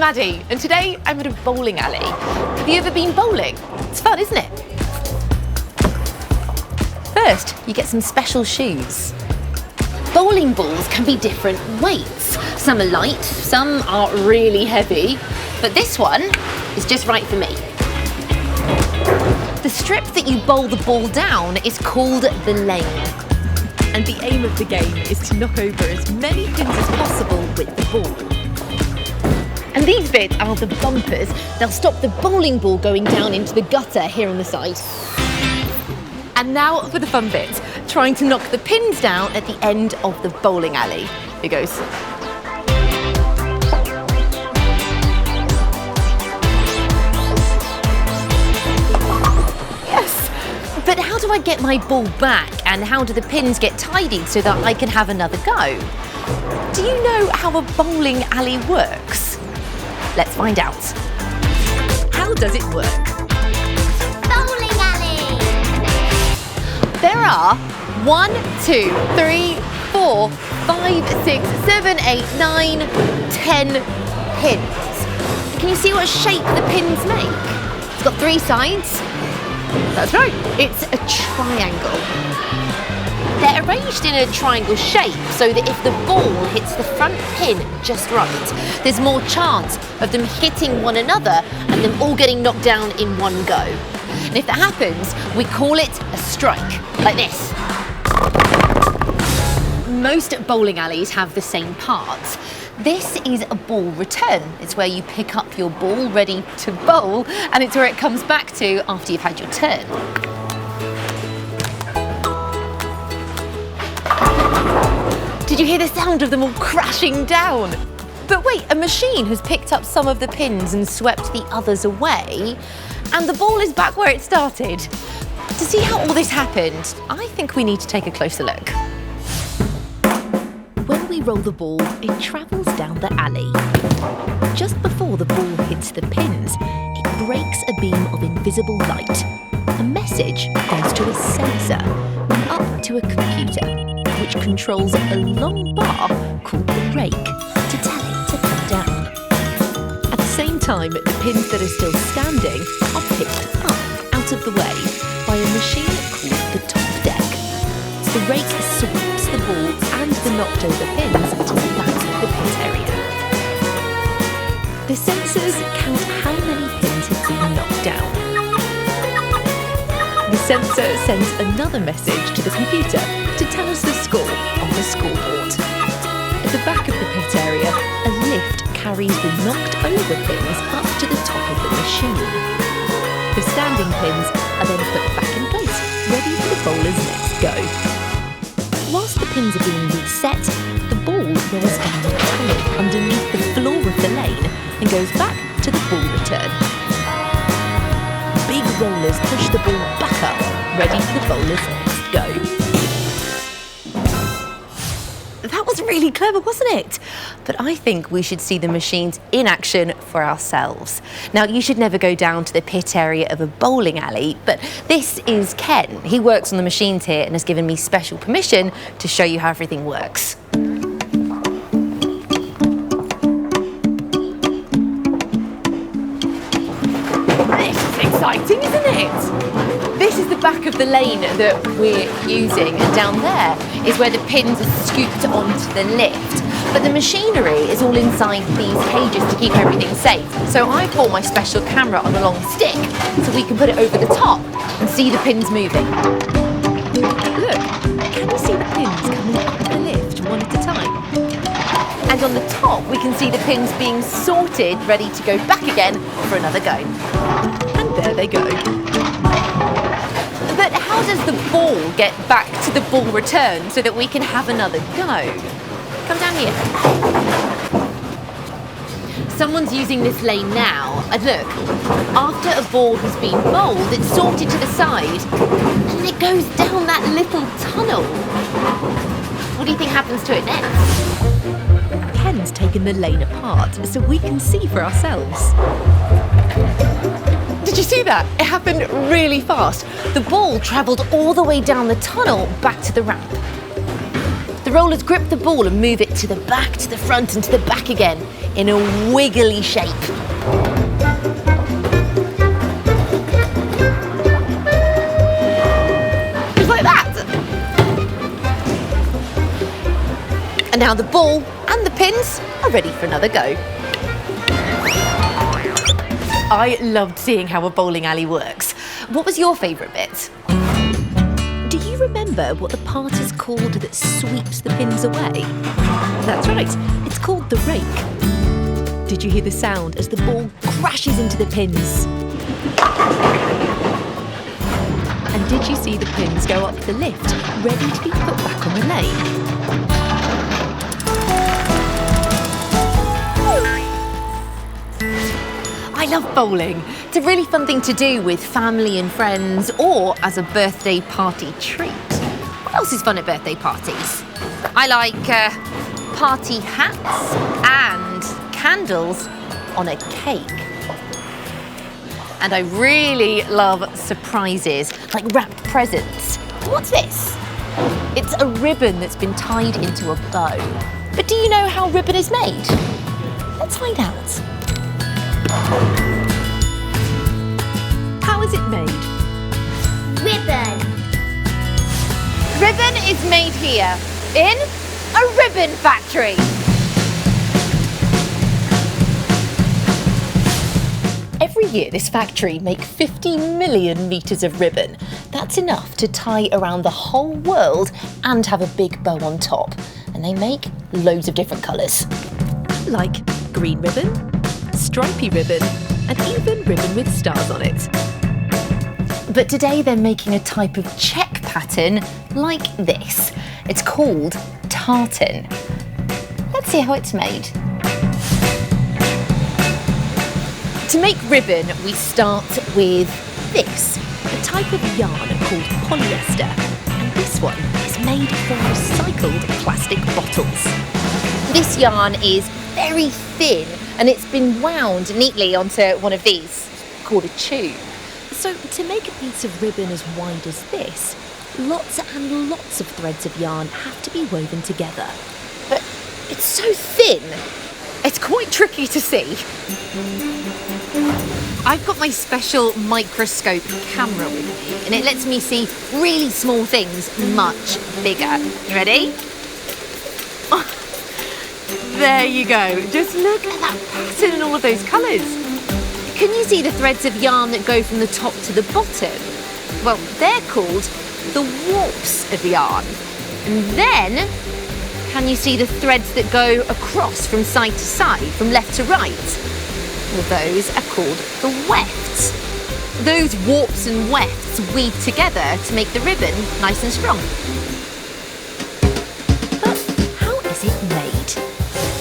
Maddie, and today I'm at a bowling alley. Have you ever been bowling? It's fun, isn't it? First, you get some special shoes. Bowling balls can be different weights. Some are light, some are really heavy, but this one is just right for me. The strip that you bowl the ball down is called the lane. And the aim of the game is to knock over as many pins as possible with the ball. And these bits are the bumpers. They'll stop the bowling ball going down into the gutter here on the side. And now for the fun bit, trying to knock the pins down at the end of the bowling alley. Here goes. Yes! But how do I get my ball back, and how do the pins get tidied so that I can have another go? Do you know how a bowling alley works? Let's find out. How does it work? Bowling alley! There are 1, 2, 3, 4, 5, 6, 7, 8, 9, 10 pins. Can you see what shape the pins make? It's got 3 sides. That's right, it's a triangle. They're arranged in a triangle shape so that if the ball hits the front pin just right, there's more chance of them hitting one another and them all getting knocked down in one go. And if that happens, we call it a strike, like this. Most bowling alleys have the same parts. This is a ball return. It's where you pick up your ball ready to bowl, and it's where it comes back to after you've had your turn. Did you hear the sound of them all crashing down? But wait, a machine has picked up some of the pins and swept the others away, and the ball is back where it started. To see how all this happened, I think we need to take a closer look. When we roll the ball, it travels down the alley. Just before the ball hits the pins, it breaks a beam of invisible light. A message goes to a sensor and up to a computer, which controls a long bar called the rake to tell it to come down. At the same time, the pins that are still standing are picked up out of the way by a machine called the top deck. The rake sweeps the ball and the knocked over pins to the back of the pit area. The sensors count how many pins have been knocked down. The sensor sends another message to the computer to tell us the score on the scoreboard. At the back of the pit area, a lift carries the knocked over pins up to the top of the machine. The standing pins are then put back in place, ready for the bowler's next go. Whilst the pins are being reset, the ball rolls down the tunnel underneath the floor of the lane and goes back to the ball return. Big rollers push the ball back up, ready for the bowler's next go. That was really clever, wasn't it? But I think we should see the machines in action for ourselves. Now, you should never go down to the pit area of a bowling alley, but this is Ken. He works on the machines here and has given me special permission to show you how everything works. This is exciting, isn't it? This is the back of the lane that we're using, and down there is where the pins are scooped onto the lift. But the machinery is all inside these cages to keep everything safe. So I bought my special camera on a long stick so we can put it over the top and see the pins moving. Look, can you see the pins coming up the lift one at a time? And on the top we can see the pins being sorted, ready to go back again for another go. And there they go. But how does the ball get back to the ball return so that we can have another go? Come down here. Someone's using this lane now. And look, after a ball has been bowled, it's sorted to the side and it goes down that little tunnel. What do you think happens to it next? Ken's taken the lane apart so we can see for ourselves. Did you see that? It happened really fast. The ball travelled all the way down the tunnel back to the ramp. The rollers grip the ball and move it to the back, to the front and to the back again in a wiggly shape. Just like that. And now the ball and the pins are ready for another go. I loved seeing how a bowling alley works. What was your favourite bit? Do you remember what the part is called that sweeps the pins away? That's right, it's called the rake. Did you hear the sound as the ball crashes into the pins? And did you see the pins go up the lift, ready to be put back on the lane? I love bowling. It's a really fun thing to do with family and friends or as a birthday party treat. What else is fun at birthday parties? I like party hats and candles on a cake. And I really love surprises, like wrapped presents. What's this? It's a ribbon that's been tied into a bow. But do you know how ribbon is made? Let's find out. How is it made? Ribbon. Ribbon is made here in a ribbon factory. Every year this factory makes 50 million metres of ribbon. That's enough to tie around the whole world and have a big bow on top. And they make loads of different colours. Like green ribbon, stripy ribbon, and even ribbon with stars on it. But today they're making a type of check pattern like this. It's called tartan. Let's see how it's made. To make ribbon, we start with this, a type of yarn called polyester. And this one is made from recycled plastic bottles. This yarn is very thin and it's been wound neatly onto one of these, called a tube. So to make a piece of ribbon as wide as this, lots and lots of threads of yarn have to be woven together. But it's so thin, it's quite tricky to see. I've got my special microscope camera with me and it lets me see really small things much bigger. You ready? Oh, there you go. Just look at that pattern and all of those colours. Can you see the threads of yarn that go from the top to the bottom? Well, they're called the warps of yarn. And then, can you see the threads that go across from side to side, from left to right? Well, those are called the wefts. Those warps and wefts weave together to make the ribbon nice and strong. But how is it made?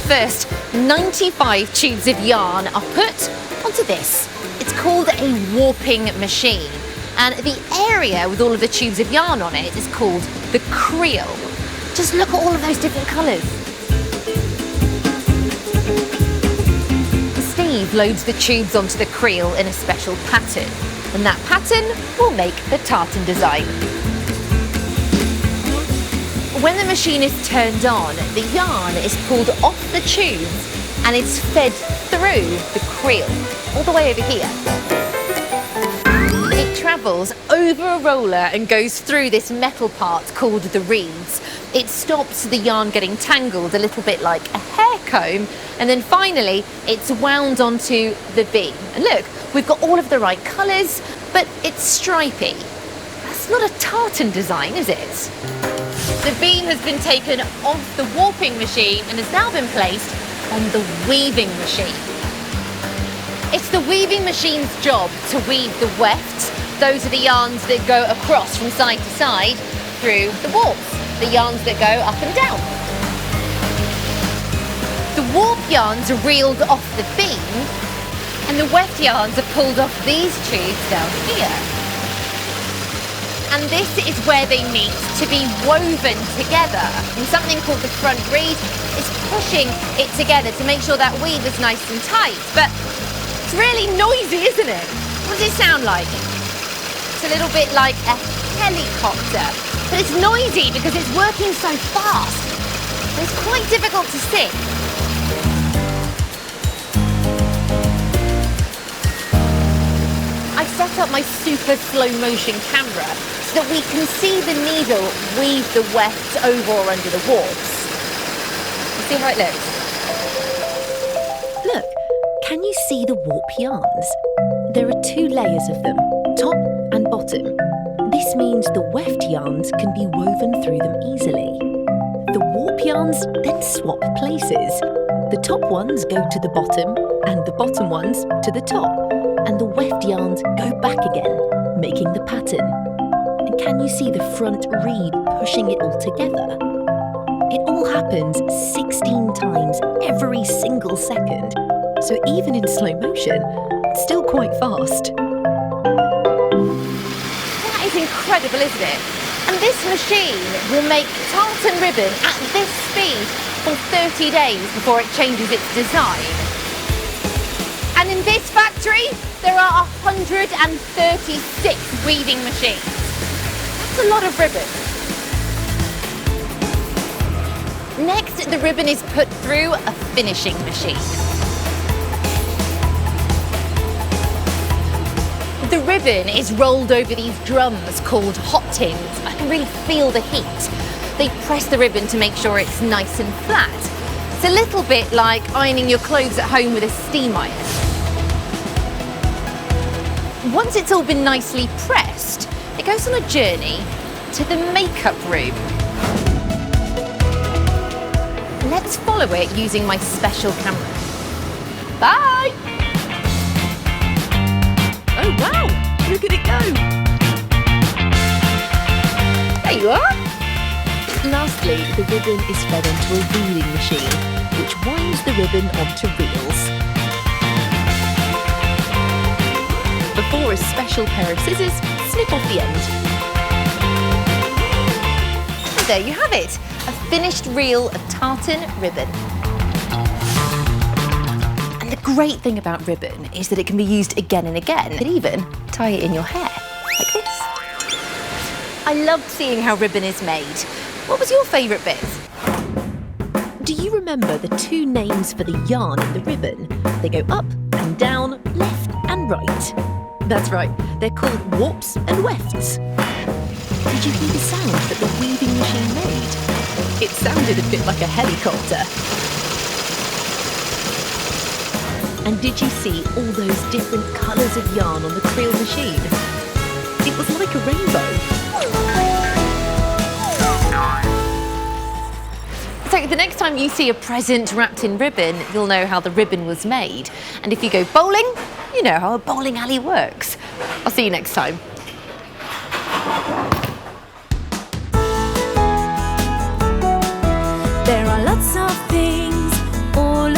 First, 95 tubes of yarn are put onto this. It's called a warping machine. And the area with all of the tubes of yarn on it is called the creel. Just look at all of those different colours. Steve loads the tubes onto the creel in a special pattern. And that pattern will make the tartan design. When the machine is turned on, the yarn is pulled off the tubes and it's fed through the creel, all the way over here. It travels over a roller and goes through this metal part called the reeds. It stops the yarn getting tangled, a little bit like a hair comb, and then finally it's wound onto the beam. And look, we've got all of the right colours, but it's stripy. That's not a tartan design, is it? The beam has been taken off the warping machine and has now been placed on the weaving machine. It's the weaving machine's job to weave the wefts. Those are the yarns that go across from side to side through the warps, the yarns that go up and down. The warp yarns are reeled off the beam and the weft yarns are pulled off these tubes down here. And this is where they meet to be woven together. And something called the front reed is pushing it together to make sure that weave is nice and tight. But it's really noisy, isn't it? What does it sound like? It's a little bit like a helicopter. But it's noisy because it's working so fast. It's quite difficult to see. I set up my super slow motion camera so that we can see the needle weave the weft over or under the warps. You see how it looks? Look, can you see the warp yarns? There are 2 layers of them, top and bottom. This means the weft yarns can be woven through them easily. The warp yarns then swap places. The top ones go to the bottom and the bottom ones to the top. And the weft yarns go back again, making the pattern. And can you see the front reed pushing it all together? It all happens 16 times every single second. So even in slow motion, it's still quite fast. That is incredible, isn't it? And this machine will make tartan ribbon at this speed for 30 days before it changes its design. And in this factory, there are 136 weaving machines. That's a lot of ribbon. Next, the ribbon is put through a finishing machine. The ribbon is rolled over these drums called hot tins. I can really feel the heat. They press the ribbon to make sure it's nice and flat. It's a little bit like ironing your clothes at home with a steam iron. Once it's all been nicely pressed, it goes on a journey to the makeup room. Let's follow it using my special camera. Bye! Oh wow, look at it go! There you are! Lastly, the ribbon is fed onto a reeling machine, which winds the ribbon onto reels. Before a special pair of scissors snip off the end. And there you have it, a finished reel of tartan ribbon. And the great thing about ribbon is that it can be used again and again. You could even tie it in your hair, like this. I loved seeing how ribbon is made. What was your favourite bit? Do you remember the 2 names for the yarn in the ribbon? They go up and down, left and right. That's right, they're called warps and wefts. Did you hear the sound that the weaving machine made? It sounded a bit like a helicopter. And did you see all those different colours of yarn on the creel machine? It was like a rainbow. So the next time you see a present wrapped in ribbon, you'll know how the ribbon was made. And if you go bowling, you know how a bowling alley works. I'll see you next time. There are lots of things all